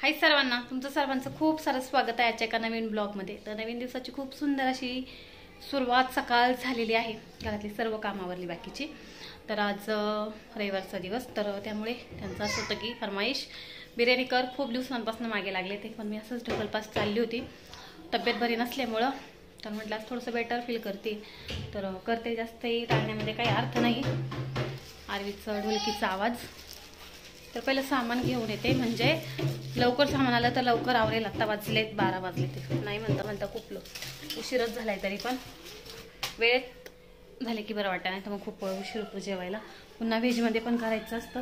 हाय सर्वांना, तुमचं सर्वांचं खूप सारं स्वागत आहे आजच्या एका नवीन ब्लॉगमध्ये। तर नवीन दिवसाची खूप सुंदर अशी सुरुवात सकाळ झालेली आहे, घरातली सर्व कामावरली बाकीची। तर आज रविवारचा दिवस, तर त्यामुळे त्यांचं असं होतं की फरमाईश बिर्याणी कर, खूप दिवसांपासून मागे लागले ते, पण मी असंच ढकलपास चालली होती तब्येत बरी नसल्यामुळं। तर म्हटलं आज थोडंसं बेटर फील करते, तर करते। जास्तही टाळण्यामध्ये काही अर्थ नाही। आरवीचं ढोलकीचा आवाज। तर पहिलं सामान घेऊन येते, म्हणजे लवकर सामान आलं तर लवकर आवरेल। आता वाजलेत 12 वाजले, ते नाही म्हणता खूप उशीरच झालाय, तरी पण वेळेत झाले की बरं वाटतं, नाही तर मग खूप उशीर होतो जेवायला। पुन्हा व्हेजमध्ये पण करायचं असतं।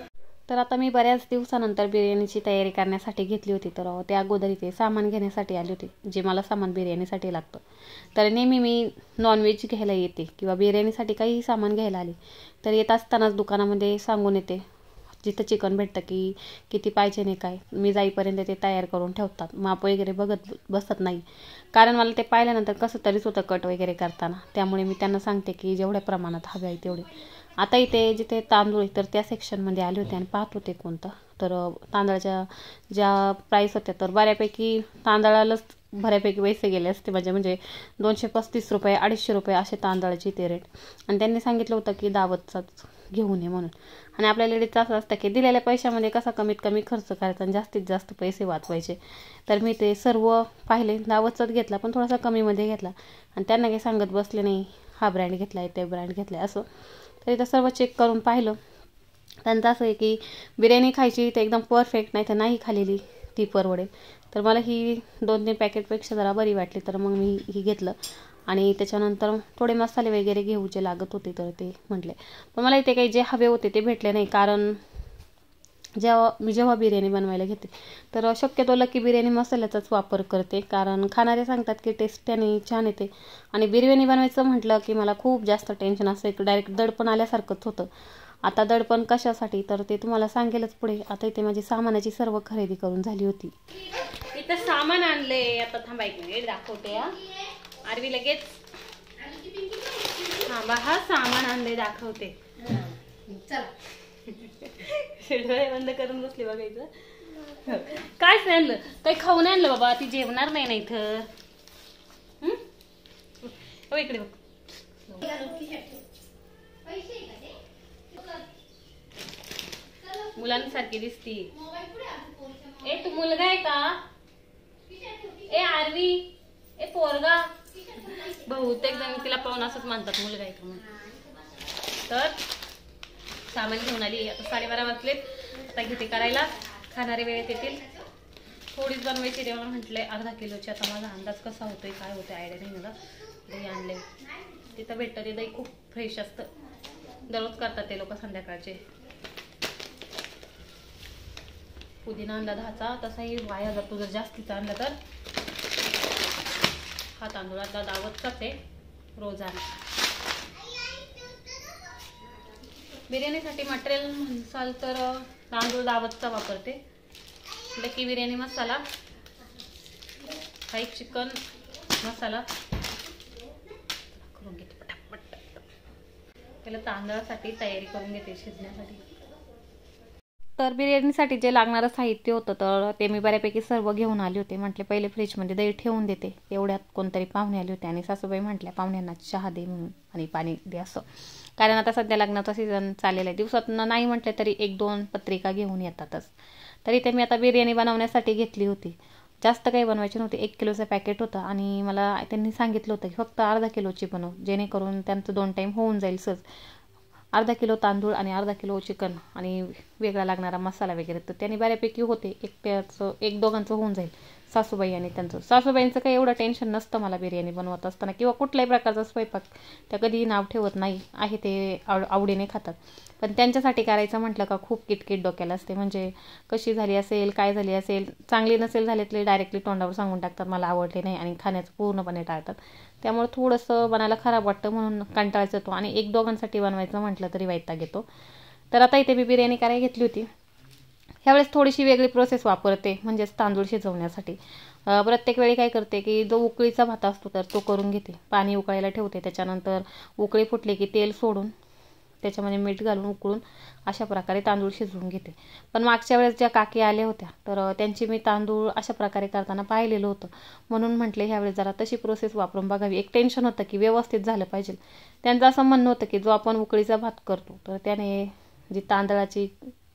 तर आता मी बऱ्याच दिवसानंतर बिर्याणीची तयारी करण्यासाठी घेतली होती। तर त्या अगोदर इथे सामान घेण्यासाठी आली होती, जे मला सामान बिर्याणीसाठी लागतं। तर नेहमी मी नॉनव्हेज घ्यायला येते किंवा बिर्याणीसाठी काही सामान घ्यायला आले तर येत असतानाच दुकानामध्ये सांगून येते, जिथं चिकन भेटतं की किती पाहिजे नाही काय, मी जाईपर्यंत ते तयार करून ठेवतात। माप वगैरे बघत बसत नाही, कारण मला ते पाहिल्यानंतर कसं तरीच होतं कट वगैरे करताना। त्यामुळे मी त्यांना सांगते की जेवढ्या प्रमाणात हवे आहे तेवढे। आता इथे जिथे तांदूळ तर त्या सेक्शनमध्ये आले होते आणि पाहत होते कोणतं, तर तांदळाच्या ज्या प्राईस होत्या तर बऱ्यापैकी तांदळालाच बऱ्यापैकी पैसे गेले असते माझे, म्हणजे 235 रुपये 250 रुपये असे तांदळाचे ते रेट। आणि त्यांनी सांगितलं होतं की दावतचाच घेऊन ये म्हणून। आणि आपल्या लेडीजचं असं असतं की दिलेल्या पैशामध्ये कसा कमीत कमी खर्च करायचा आणि जास्तीत जास्त पैसे वाचवायचे। तर मी ते सर्व पाहिले, दावतचाच घेतला पण थोडासा कमीमध्ये घेतला। आणि त्यांना काही सांगत बसले नाही हा ब्रँड घेतला आहे ते ब्रँड घेतला आहे असं। तर इथं सर्व चेक करून पाहिलं। त्यांचं असं आहे की बिर्याणी खायची तर एकदम परफेक्ट, नाही तर नाही खालेली ती परवडेल। तर मला ही 2-3 पॅकेटपेक्षा जरा बरी वाटली, तर मग मी ही घेतलं। आणि त्याच्यानंतर थोडे मसाले वगैरे घेऊ जे लागत होते, तर ते म्हटले। पण मला इथे काही जे हवे होते ते भेटले नाही, कारण जेव्हा बिर्याणी बनवायला घेते तर शक्यतो लकी बिर्याणी मसाल्याचाच वापर करते, कारण खाणारे सांगतात की टेस्ट त्याने छान येते। आणि बिर्याणी बनवायचं म्हटलं की मला खूप जास्त टेन्शन असतं, एक डायरेक्ट दडपण आल्यासारखंच होतं। आता दडपण कशासाठी तर ते तुम्हाला सांगेलच पुढे। आता इथे माझी सामानाची सर्व खरेदी करून झाली होती। इथं सामान आणले, आता थांबा एक मिनिट दाखवते। आरवी लगेच हा सामान आणले दाखवते। चल डोळे बंद करून बसले बघायचं। काय आणलं, काही खाऊन आणलं बाबा, ती जेवणार नाही ना इथं। इकडे बघ, मुलांसारखी दिसती। ए तू मुलगा आहे का? ए आरवी, ए पोरगा, बहुतेक जण तिला पाहून असंच म्हणतात मुलगा आहे का म्हणून। तर सामान घेऊन आली, आता 12:30 वाजलेत। आता घेते करायला, खाणारे वेळेत येतील। थोडीच बनवायची देवाला म्हटलंय, अर्धा किलोची। आता माझा अंदाज कसा होतोय काय होतोय आयडिया नाही मला। दही आणले, तिथं भेटतं ते दही खूप फ्रेश असतं, दररोज करतात ते लोक संध्याकाळचे। पुदिना आणला 10चा, तसाही वाया जातो जर जास्तीचा आणला तर। हा तांदूळाचा दावतचाच आहे रोजाना। बिर्याणीसाठी मटेरियल म्हणसाल तर तांदूळ दावतचा वापरते, लकी बिर्याणी मसाला, काही चिकन मसाला करून घेते पटापट। पहिलं तांदळासाठी तयारी करून घेते शिजण्यासाठी। तर बिर्याणीसाठी जे लागणारं साहित्य होतं तर ते मी बऱ्यापैकी सर्व घेऊन आले होते। म्हटले पहिले फ्रीजमध्ये दही ठेवून देते, तेवढ्यात कोणतरी पाहुणे आले होते आणि सासूबाई म्हटल्या पाहुण्यांना चहा दे म्हणून आणि पाणी दे असं, कारण आता सध्या लग्नाचा सीझन चाललेला आहे। दिवसातून नाही म्हटलं तरी 1-2 पत्रिका घेऊन येतातच। तरी ते मी आता बिर्याणी बनवण्यासाठी घेतली होती। जास्त काही बनवायची नव्हती, 1 किलोचं पॅकेट होतं आणि मला त्यांनी सांगितलं होतं की फक्त अर्धा किलोची बनव, जेणेकरून त्यांचं 2 टाईम होऊन जाईल सहज। अर्धा किलो तांदूळ आणि अर्धा किलो चिकन आणि वेगळा लागणारा मसाला वगैरे, तर त्यांनी बऱ्यापैकी होते, एक दोघांचं होऊन जाईल, सासूबाई आणि त्यांचं। सासूबाईंचं काही एवढं टेन्शन नसतं मला बिर्याणी बनवत असताना, किंवा कुठल्याही प्रकारचा स्वयंपाक त्या कधीही नाव ठेवत नाही आहे, ते आवडीने खातात। पण त्यांच्यासाठी करायचं म्हटलं का खूप किटकिट डोक्याला असते, म्हणजे कशी झाली असेल, काय झाली असेल, चांगली नसेल झाली तरी डायरेक्टली तोंडावर सांगून टाकतात मला आवडले नाही आणि खाण्याचं पूर्णपणे टाळतात। त्यामुळे थोडंसं बनायला खराब वाटतं, म्हणून कंटाळाच येतो आणि 1-2 बनवायचं म्हटलं तरी वैताग येतो। तर आता इथे मी बिर्याणी करायला घेतली होती। ह्यावेळेस थोडीशी वेगळी प्रोसेस वापरते, म्हणजेच तांदूळ शिजवण्यासाठी। प्रत्येक वेळी काय करते की जो उकळीचा भात असतो तर तो करून घेते, पाणी उकळायला ठेवते, त्याच्यानंतर उकळी फुटली की तेल सोडून त्याच्यामध्ये मीठ घालून उकळून अशा प्रकारे तांदूळ शिजवून घेते. पण मागच्या वेळेस ज्या काकी आल्या होत्या तर त्यांची मी तांदूळ अशा प्रकारे करताना पाहिलेलं होतं, म्हणून म्हटले ह्यावेळेस जरा तशी प्रोसेस वापरून बघावी. एक टेन्शन होतं की व्यवस्थित झालं पाहिजे. त्यांचं असं म्हणणं होतं की जो आपण उकळीचा भात करतो तर त्याने जी तांदळाची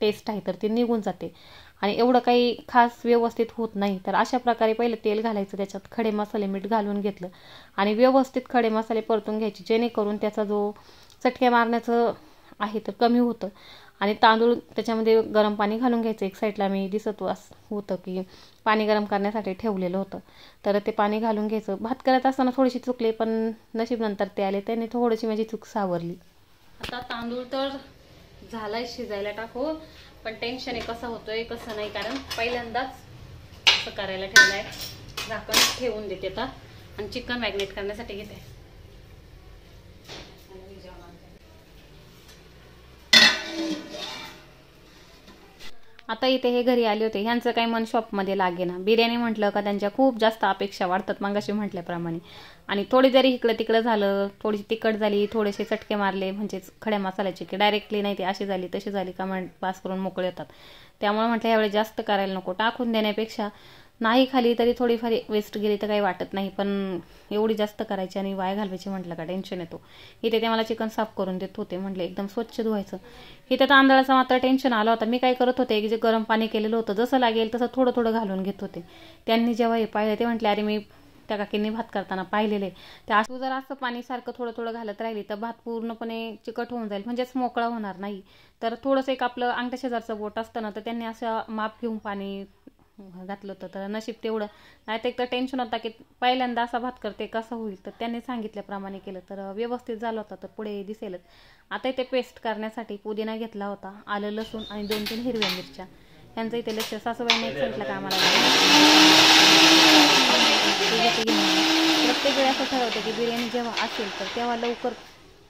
टेस्ट आहे तर ती निघून जाते आणि एवढं काही खास व्यवस्थित होत नाही. तर अशा प्रकारे पहिले तेल घालायचं, त्याच्यात खडे मसाले मीठ घालून घेतलं आणि व्यवस्थित खडे मसाले परतून घ्यायचे, जेणेकरून त्याचा जो चटके मारण्याचं आहे तर कमी होतं. आणि तांदूळ त्याच्यामध्ये गरम पाणी घालून घ्यायचं. एक साईडला मी दिसत होतं की पाणी गरम करण्यासाठी ठेवलेलं होतं, तर ते पाणी घालून घ्यायचं. भात करत असताना थोडीशी चुकले, पण नशीब नंतर ते आले, त्याने थोडीशी माझी चूक सावरली. आता तांदूळ तर झालाय शिजायला टाकू, पण टेन्शन आहे कसं होतोय कसं नाही, कारण पहिल्यांदाच असं करायला ठेवलंय. झाकण ठेवून देते आता आणि चिकन मॅग्नेट करण्यासाठी घेते. आता इथे हे घरी आले होते, ह्यांचं काही मन शॉपमध्ये लागे ना. बिर्याणी म्हटलं का त्यांच्या खूप जास्त अपेक्षा वाढतात मगाशी म्हटल्याप्रमाणे. आणि थोडी जरी इकडं तिकडं झालं, थोडीशी तिखट झाली, थोडेसे चटके मारले म्हणजेच खड्या मसाल्याचे की डायरेक्टली नाही ते अशी झाली तशी झाली का पास करून मोकळे होतात. त्यामुळे म्हटलं यावेळी जास्त करायला नको, टाकून देण्यापेक्षा नाही खाली तरी थोडीफार वेस्ट गेली तर काही वाटत नाही, पण एवढी जास्त करायची आणि वाया घालवायची म्हटलं का टेन्शन येतो. इथे ते मला चिकन साफ करून देत होते, म्हटले एकदम स्वच्छ धुवायचं. इथे तांदळाचं मात्र टेन्शन आलं होतं. मी काय करत होते की जे गरम पाणी केलेलं होतं जसं लागेल तसं थोडं थोडं घालून घेत होते. त्यांनी जेव्हा हे पाहिलं ते म्हटले अरे मी त्या काकींनी भात करताना पाहिलेले, त्या तू जर असं पाणी सारखं थोडं थोडं घालत राहिली तर भात पूर्णपणे चिकट होऊन जाईल, म्हणजेच मोकळा होणार नाही. तर थोडंसं एक आपलं अंगठ्या शेजारचं बोट असतं ना, तर त्यांनी असं माप घेऊन पाणी घातलं होतं. तर नशीब तेवढं, नाही तर एक तर टेन्शन होता की पहिल्यांदा असा भात करते कसं होईल. तर त्यांनी सांगितल्याप्रमाणे केलं तर व्यवस्थित झालं होतं. तर पुढे दिसेलच. आता इथे पेस्ट करण्यासाठी पुदिना घेतला होता, आलं लसूण आणि 2-3 हिरव्या मिरच्या. यांचं इथे लक्ष सासूबाईने सांगितलं का आम्हाला प्रत्येक वेळी असं ठरवते की बिर्याणी जेव्हा असेल तर तेव्हा लवकर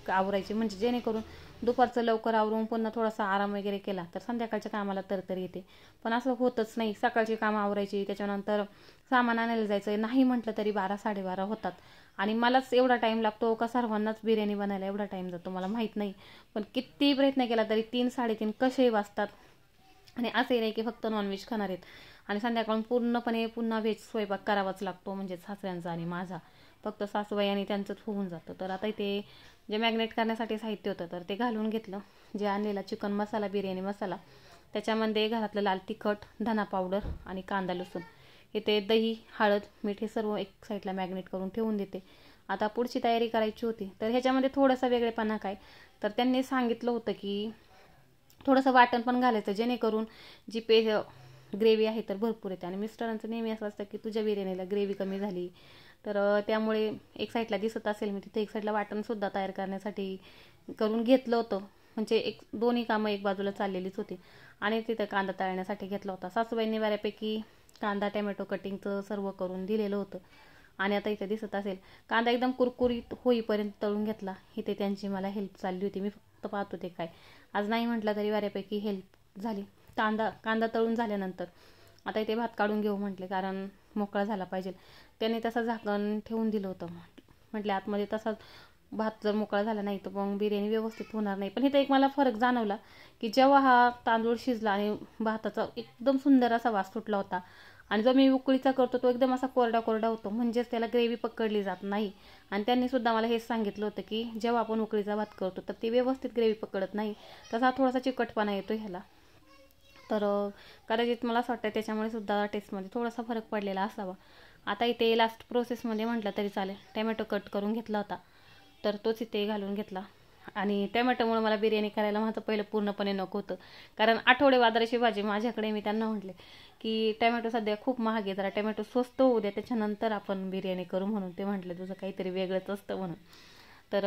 आवरायची, म्हणजे जेणेकरून दुपारचं लवकर आवरून पुन्हा थोडासा आराम वगैरे केला तर संध्याकाळच्या कामाला तर येते. पण असं होतच नाही. सकाळची कामं आवरायची, त्याच्यानंतर सामान आणायला जायचं, नाही म्हटलं तरी 12-12:30 होतात. आणि मलाच एवढा टाईम लागतो का सर्वांनाच बिर्याणी बनायला एवढा टाईम जातो मला माहीत नाही. पण किती प्रयत्न केला तरी 3-3:30 कसेही वाजतात. आणि असंही नाही की फक्त नॉनव्हेज खाणार आहेत. आणि संध्याकाळून पूर्णपणे पुन्हा व्हेज स्वयंपाक करावाच लागतो, म्हणजे सासऱ्यांचा आणि माझा. फक्त सासूबाई आणि त्यांचंच होऊन जातं. तर आता इथे जे मॅग्नेट करण्यासाठी साहित्य होतं तर ते घालून घेतलं. जे आणलेला चिकन मसाला, बिर्याणी मसाला, त्याच्यामध्ये घरातलं लाल तिखट, धना पावडर आणि कांदा लसूण, इथे दही, हळद, मीठ हे सर्व एक साईडला मॅग्नेट करून ठेवून देते. आता पुढची तयारी करायची होती. तर ह्याच्यामध्ये थोडासा वेगळेपणा काय, तर त्यांनी सांगितलं होतं की थोडंसं वाटण पण घालायचं, जेणेकरून जी ग्रेव्ही आहे तर भरपूर येते. आणि मिस्टरांचं नेहमी असं असतं की तुझ्या बिर्याणीला ग्रेव्ही कमी झाली. तर त्यामुळे एक साईडला दिसत असेल मी तिथे एक साईडला वाटणसुद्धा तयार करण्यासाठी करून घेतलं होतं, म्हणजे दोन्ही कामं एक बाजूला चाललेलीच होती. आणि तिथं कांदा तळण्यासाठी घेतला होता. सासूबाईंनी बऱ्यापैकी कांदा टॅमॅटो कटिंगचं सर्व करून दिलेलं होतं. आणि आता इथे दिसत असेल कांदा एकदम कुरकुरीत होईपर्यंत तळून घेतला. इथे त्यांची मला हेल्प चालली होती, मी फक्त पाहत होते काय. आज नाही म्हटलं तरी बऱ्यापैकी हेल्प झाली. कांदा तळून झाल्यानंतर आता इथे भात काढून घेऊ म्हटले, कारण मोकळा झाला पाहिजे. त्याने तसं झाकण ठेवून दिलं होतं. म्हटले आतमध्ये तसाच भात जर मोकळा झाला नाही तर मग बिर्याणी व्यवस्थित होणार नाही. पण इथं एक मला फरक जाणवला की जेव्हा हा तांदूळ शिजला आणि भाताचा एकदम सुंदर असा वास सुटला होता. आणि जो मी उकळीचा करतो तो एकदम असा कोरडा कोरडा होतो, म्हणजेच त्याला ग्रेव्ही पकडली जात नाही. आणि त्यांनी सुद्धा मला हेच सांगितलं होतं की जेव्हा आपण उकळीचा भात करतो तर ती व्यवस्थित ग्रेव्ही पकडत नाही, तसा थोडासा चिकटपणा येतो ह्याला. तर कदाचित मला असं वाटतं त्याच्यामुळे सुद्धा टेस्टमध्ये थोडासा फरक पडलेला असावा. आता इथे लास्ट प्रोसेसमध्ये म्हटलं तरी चालेल, टॅमॅटो कट करून घेतला होता तर तोच इथे घालून घेतला. आणि टॅमॅटोमुळे मला बिर्याणी करायला माझं पहिलं पूर्णपणे नको होतं, कारण आठवडे बाजाराची भाजी माझ्याकडे. मी त्यांना म्हटले की टॅमॅटो सध्या खूप महाग आहे, जरा टॅमॅटो स्वस्त होऊ द्या त्याच्यानंतर आपण बिर्याणी करू म्हणून. ते म्हटले तुझं काहीतरी वेगळंच असतं म्हणून. तर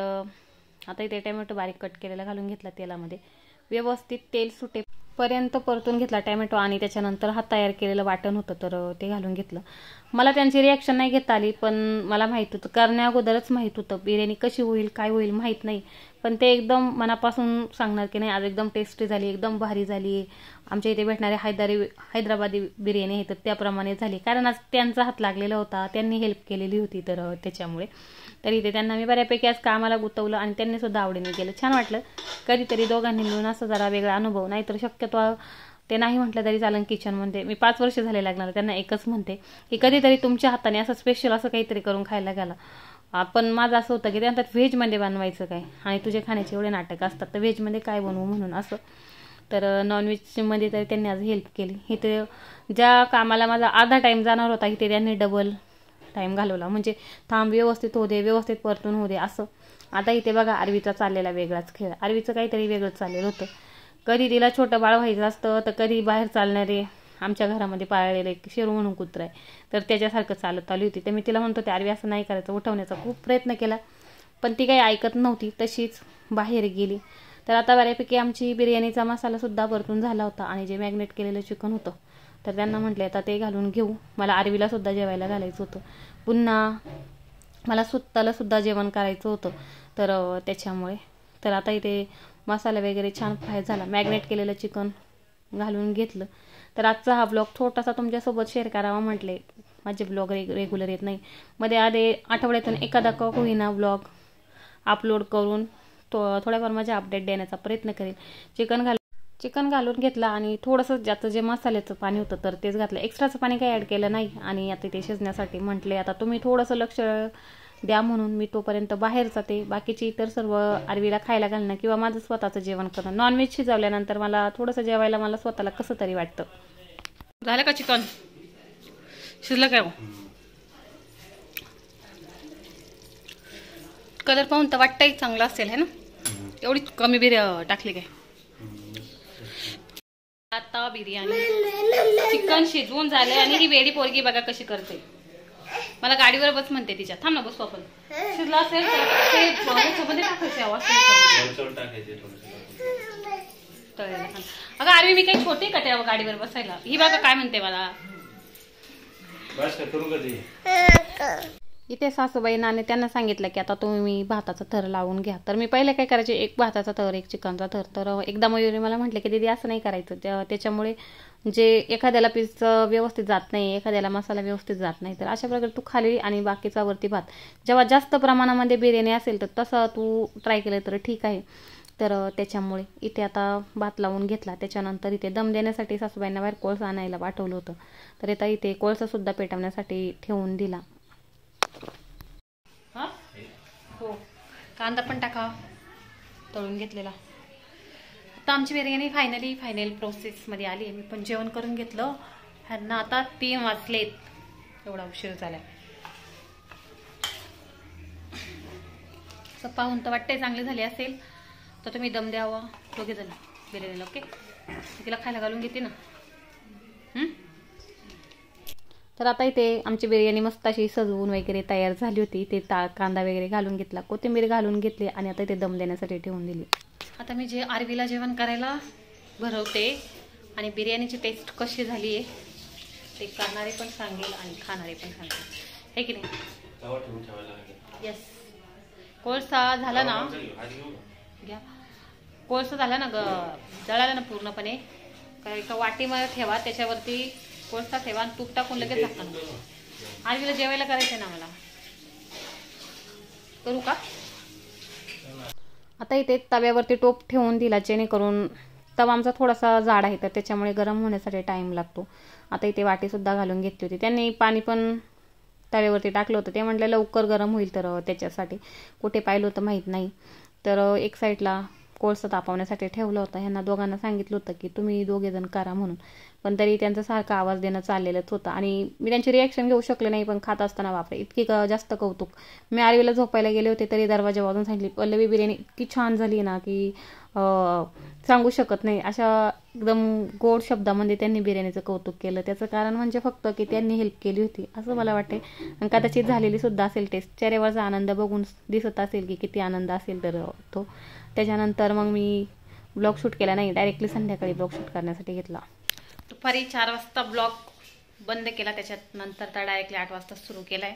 आता इथे टॅमॅटो बारीक कट केलेला घालून घेतला तेलामध्ये. व्यवस्थित तेल सुटेपर्यंत परतून घेतला टॅमॅटो आणि त्याच्यानंतर हा तयार केलेलं वाटण होतं तर ते घालून घेतलं. मला त्यांची रिॲक्शन नाही घेता आली, पण मला माहीत होतं, करण्या अगोदरच माहीत होतं बिर्याणी कशी होईल काय होईल माहीत नाही, पण ते एकदम मनापासून सांगणार की नाही आज एकदम टेस्टी झाली, एकदम भारी झाली, आमच्या इथे भेटणारे हैदराबादी बिर्याणी आहे तर त्याप्रमाणे झाली. कारण आज त्यांचा हात लागलेला होता, त्यांनी हेल्प केलेली होती, तर त्याच्यामुळे तरी इथे त्यांना मी बऱ्यापैकी आज कामाला गुंतवलं आणि त्यांनी सुद्धा आवडीने केलं. छान वाटलं. कधीतरी दोघांनी मिळून असं जरा वेगळा अनुभव, नाहीतर शक्यतो ते नाही म्हटलं तरी चालेल किचनमध्ये. मी 5 वर्ष झाले लागणार, त्यांना एकच म्हणते की कधीतरी तुमच्या हाताने असं स्पेशल असं काहीतरी करून खायला घाला. पण माझं असं होतं की त्यांच्यात व्हेजमध्ये बनवायचं काय, आणि तुझे खाण्याचे एवढे नाटक असतात तर व्हेजमध्ये काय बनवू म्हणून असं. तर नॉनव्हेजमध्ये तर त्यांनी आज हेल्प केली. इथे ज्या कामाला माझा अर्धा टाईम जाणार होता इथे त्यांनी डबल टाईम घालवला, म्हणजे थांब व्यवस्थित होऊ दे, व्यवस्थित परतून होऊ दे असं. आता इथे बघा आरवीचा चाललेला वेगळाच खेळ, आरवीचं काहीतरी वेगळंच चाललेलं होतं. कधी तिला छोटं बाळ व्हायचं असतं तर कधी बाहेर चालणारे आमच्या घरामध्ये पाळलेले एक शेरू म्हणून कुत्रा आहे तर त्याच्यासारखं चालत आली होती. तर मी तिला म्हणतो ते आरवी असं नाही करायचं, उठवण्याचा खूप प्रयत्न केला पण ती काही ऐकत नव्हती, तशीच बाहेर गेली. तर आता बऱ्यापैकी आमची बिर्याणीचा मसालासुद्धा परतून झाला होता आणि जे मॅग्नेट केलेलं चिकन होतं तर त्यांना म्हटले आता ते घालून घेऊ. मला आरवीला सुद्धा जेवायला घालायचं होतं, पुन्हा मला स्वतःला सुद्धा जेवण करायचं होतं, तर त्याच्यामुळे. तर आता इथे मसाला वगैरे छान फ्राय झाला, मॅग्नेट केलेलं चिकन घालून घेतलं. तर आजचा हा ब्लॉग छोटासा तुमच्यासोबत शेअर करावा म्हटले. माझे ब्लॉग रेग्युलर येत नाही, मध्ये आधे आठवड्यातून एखादा का होईना ब्लॉग अपलोड करून थोड्याफार माझ्या अपडेट देण्याचा प्रयत्न करेन. चिकन घालून घेतला आणि थोडंसं ज्याचं जे मसाल्याचं पाणी होतं तर तेच घातलं, एक्स्ट्राचं पाणी काही ॲड केलं नाही. आणि आता ते शिजण्यासाठी म्हटले आता तुम्ही थोडंसं लक्ष द्या म्हणून मी तोपर्यंत बाहेर जाते. बाकीची इतर सर्व आरवीला खायला घालणं किंवा माझं स्वतःचं जेवण करणं. नॉनव्हेज शिजवल्यानंतर मला थोडंसं जेवायला मला स्वतःला कसं तरी वाटतं. झालं का चिकन शिजलं काय? कलर पाहून तर वाटतंय चांगला असेल है ना, एवढी कमी टाकली काय. आता बिर्याणी चिकन शिजवून झाले आणि ही वेडी पोरगी बघा कशी करते. मला गाडीवर बस म्हणते, तिच्या थांब ना बसू आपण. शिजला असेल तर ते ह्याच्यामध्ये टाकायचे आवाज अगं आरवी मी काही छोटे का त्या गाडीवर बसायला. ही बघा काय म्हणते मला. इथे सासूबाईंना त्यांना सांगितलं की आता तुम्ही भाताचा थर लावून घ्या. तर मी पहिले काय करायचे, एक भाताचा थर एक चिकनचा थर. तर एकदा मयुरी मला म्हटले की दीदी असं नाही करायचं, त्याच्यामुळे जे एखाद्याला पीस व्यवस्थित जात नाही, एखाद्याला मसाला व्यवस्थित जात नाही, तर अशा प्रकारे तू खाली आणि बाकीचा वरती भात. जेव्हा जास्त प्रमाणामध्ये बिर्याणी असेल तर तसं तू ट्राय केलं तर ठीक आहे. तर त्याच्यामुळे इथे आता भात लावून घेतला. त्याच्यानंतर इथे दम देण्यासाठी सासूबाईंना बाहेर कोळसा आणायला पाठवलं होतं, तर आता इथे कोळसासुद्धा पेटवण्यासाठी ठेवून दिला. हो, कांदा पण टाका तळून घेतलेला. आता आमची बिर्याणी फायनल प्रोसेसमध्ये आली आहे. मी पण जेवण करून घेतलं. ह्यांना आता 3 वाजलेत, एवढा उशीर झालाय. असं पाहून तर वाटतंय चांगली झाली असेल. तर तुम्ही दम द्यावा दोघे जण बिर्याणीला. ओके, तिला खायला घालून घेते ना. तर आता इथे आमची बिर्याणी मस्त अशी सजवून वगैरे तयार झाली होती. ते कांदा वगैरे घालून घेतला, कोथिंबीर घालून घेतली आणि आता इथे दम देण्यासाठी ठेवून दिली. आता मी जे आरवीला जेवण करायला भरवते आणि बिर्याणीची टेस्ट कशी झाली आहे ते करणारे पण सांगेल आणि खाणारे पण सांगेल, है की नाही. येस, कोळसा झाला ना, घ्या. कोळसा झाला ना जळाला ना पूर्णपणे, एका वाटीमध्ये ठेवा, त्याच्यावरती कोळसा ठेवा आणि तूप टाकून लगेच झाकण. आरवीला जेवायला करायचं ना मला. करू का? आता इथे तव्यावरती टोप ठेवून दिला, जेणेकरून तवा आमचा थोडासा जाड आहे तर त्याच्यामुळे गरम होण्यासाठी टाइम लागतो. आता इथे वाटीसुद्धा घालून घेतली होती. त्यांनी पाणी पण तव्यावरती टाकलं होतं, ते म्हटलं लवकर गरम होईल, तर त्याच्यासाठी कुठे पाहिलं होतं माहीत नाही. तर एक साईडला कोळसा तापवण्यासाठी ठेवलं होतं. ह्यांना दोघांना सांगितलं होतं की तुम्ही दोघे जण करा म्हणून, पण तरी त्यांचा सारखा आवाज देणं चाललेलंच होतं आणि मी त्यांची रिॲक्शन घेऊ शकले नाही. पण खात असताना बापरे इतकी जास्त कौतुक. मी आरवीला झोपायला गेले होते तरी दरवाजा वाजून सांगितली, पल्लवी बिर्याणी इतकी छान झाली ना की सांगू शकत नाही. अशा एकदम गोड शब्दामध्ये त्यांनी बिर्याणीचं कौतुक केलं. त्याचं कारण म्हणजे फक्त की त्यांनी हेल्प केली होती असं मला वाटते, आणि कदाचित झालेली सुद्धा असेल टेस्ट. चेहऱ्यावरचा आनंद बघून दिसत असेल की किती आनंद असेल तर तो. त्याच्यानंतर मग मी ब्लॉग शूट केला नाही, डायरेक्टली संध्याकाळी ब्लॉग शूट करण्यासाठी घेतला. दुपारी 4 वाजता ब्लॉग बंद केला, त्याच्यात नंतर तर डायरेक्टली 8 वाजता सुरू केलाय.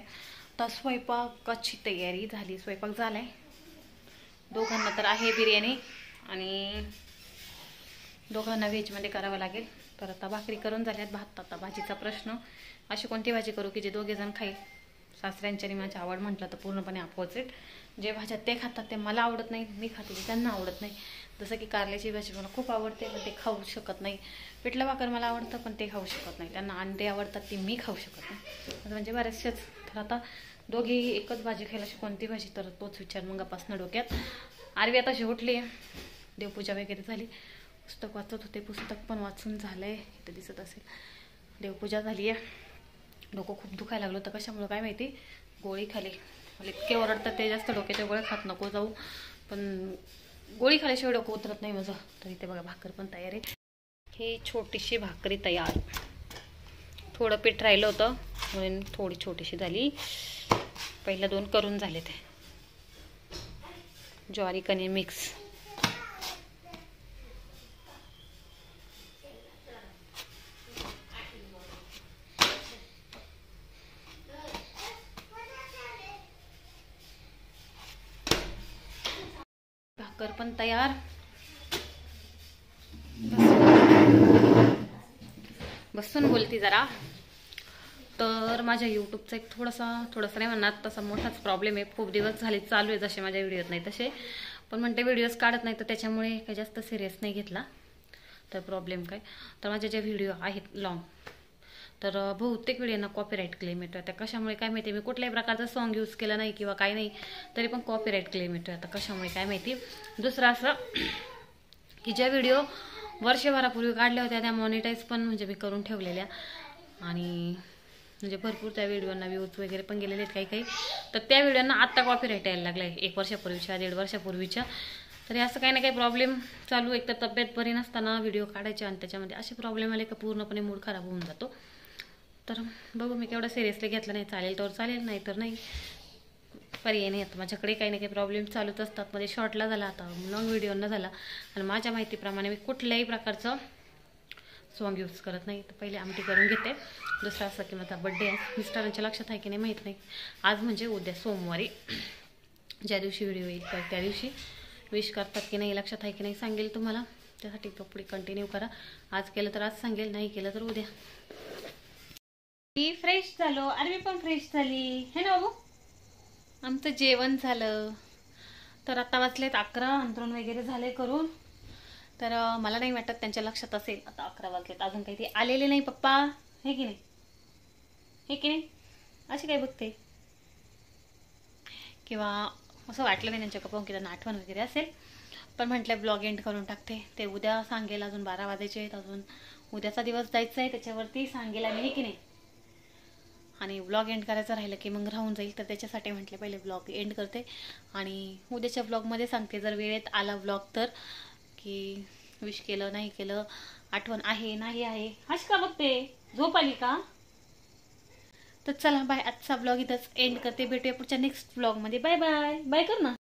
तर स्वयंपाकाची तयारी झाली, स्वयंपाक झालाय, दोघांना तर आहे बिर्याणी आणि दोघांना व्हेजमध्ये करावं लागेल. तर आता भाकरी करून झाल्यात. भात आता भाजीचा प्रश्न, अशी कोणती भाजी करू की जे दोघे जण खाईल. सासऱ्यांच्या आणि माझी आवड म्हटलं तर पूर्णपणे अपोजिट. जे भाज्या ते खातात ते मला आवडत नाही, मी खाते ते त्यांना आवडत नाही. जसं की कारल्याची भाजी मला खूप आवडते पण ते खाऊ शकत नाही. पिठलं भाकर मला आवडतं पण ते खाऊ शकत नाही. त्यांना अंडे आवडतात ते मी खाऊ शकत नाही. असं म्हणजे बऱ्याचशाच. तर आता दोघी एकच भाजी खायला अशी कोणती भाजी, तर तोच विचार मगापासून डोक्यात. आरवी आता उठली, देवपूजा वगैरे झाली, पुस्तक वाचत होते, पुस्तक पण वाचून झालंय, इथं दिसत असेल. देवपूजा झाली आहे. डोकं खूप दुखायला लागलं होतं, कशामुळं काय माहिती. गोळी खाली, मला इतके ओरडतात ते, जास्त डोक्याच्या गोळ्या खात नको जाऊ, पण गोळी खाल्याशिवाय डोकं उतरत नाही माझं. तर इथे बघा भाकर पण तयार आहे. ही छोटीशी भाकरी तयार. थोडं पीठ राहिलं होतं म्हणून थोडी छोटीशी झाली. पहिल्या 2 करून झाले ते. ज्वारी कणी मिक्स. भाकर पण तयार. बसून बोलती जरा. तर माझ्या यूट्यूबचा एक थोडासा नाही म्हणणार तसा मोठाच प्रॉब्लेम आहे. खूप दिवस झाले चालू आहे, जसे माझ्या व्हिडिओत नाही तसे, पण म्हणते व्हिडिओज काढत नाही तर त्याच्यामुळे काही जास्त सिरियस नाही घेतला. तर प्रॉब्लेम काय, तर माझे जे व्हिडिओ आहेत लॉंग, तर बहुतेक व्हिडिओना कॉपीराईट क्लेम येतो. आता कशामुळे काय माहिती. मी कुठल्याही प्रकारचं सॉन्ग यूज केलं नाही किंवा काही नाही तरी पण कॉपीराईट क्लेम येतो. आता कशामुळे काय माहिती. दुसरं असं की ज्या व्हिडिओ वर्षभरापूर्वी काढल्या होत्या त्या मॉनिटाईज पण म्हणजे मी करून ठेवलेल्या, आणि म्हणजे भरपूर त्या व्हिडिओना व्ह्यूज वगैरे पण गेलेले आहेत काही. तर त्या व्हिडिओना आत्ता कॉपीराईट यायला लागला आहे, 1 वर्षापूर्वीच्या 1.5 वर्षापूर्वीच्या. तर असं काही ना काही प्रॉब्लेम चालू. एक तर तब्येत बरी नसताना व्हिडिओ काढायचे आणि त्याच्यामध्ये असे प्रॉब्लेम आले का पूर्णपणे मूड खराब होऊन जातो. तर बघू, मी केवढं सिरियसली घेतलं नाही. चालेल तर चालेल, नाही तर नाही, पर्याय नाही. आता माझ्याकडे काही ना काही प्रॉब्लेम चालूच असतात. मध्ये शॉर्टला झाला, आता लॉंग व्हिडिओना झाला. आणि माझ्या माहितीप्रमाणे मी कुठल्याही प्रकारचं सॉन्ग यूज करत नाही. तर पहिले आमटी करून घेते. दुसरं असं की माझा बड्डे आहे. मिस्टरांच्या लक्षात आहे की नाही माहीत नाही. आज म्हणजे उद्या सोमवारी ज्या दिवशी व्हिडिओ येईल तर त्या दिवशी विश करतात की नाही लक्षात आहे की नाही सांगेल तुम्हाला. त्यासाठी तो पुढे कंटिन्यू करा. आज केलं तर आज सांगेल, नाही केलं तर उद्या. मी फ्रेश झालो, अरे मी पण फ्रेश झाली हे ना बाबू. आमचं जेवण झालं. तर आता वाजलेत 11. अंतरण वगैरे झाले करून. तर मला नाही वाटत त्यांच्या लक्षात असेल. आता 11 वाजलेत, अजून काही ते आलेले नाही पप्पा, हे की नाही, हे की नाही. अशी काय बघते, किंवा असं वाटलं नाही त्यांच्या पप्पा की त्यांना आठवण वगैरे असेल. पण म्हटलं ब्लॉग एंड करून टाकते. ते उद्या सांगेल. अजून 12 वाजायचे आहेत. अजून उद्याचा दिवस जायचा आहे, त्याच्यावरती सांगेल आम्ही, हे की नाही. आणि ब्लॉग एंड करायचं राहिलं की मग राहून जाईल. तर त्याच्यासाठी म्हटले पहिले ब्लॉग एंड करते आणि उद्याच्या ब्लॉगमध्ये सांगते, जर वेळेत आला ब्लॉग तर, की विश केलं नाही केलं, आठवण आहे नाही आहे. अशी का बघते, झोप आली का. तर चला बाय, आजचा ब्लॉग इथंच एंड करते. भेटूया पुढच्या नेक्स्ट ब्लॉगमध्ये. Bye bye. बाय कर ना.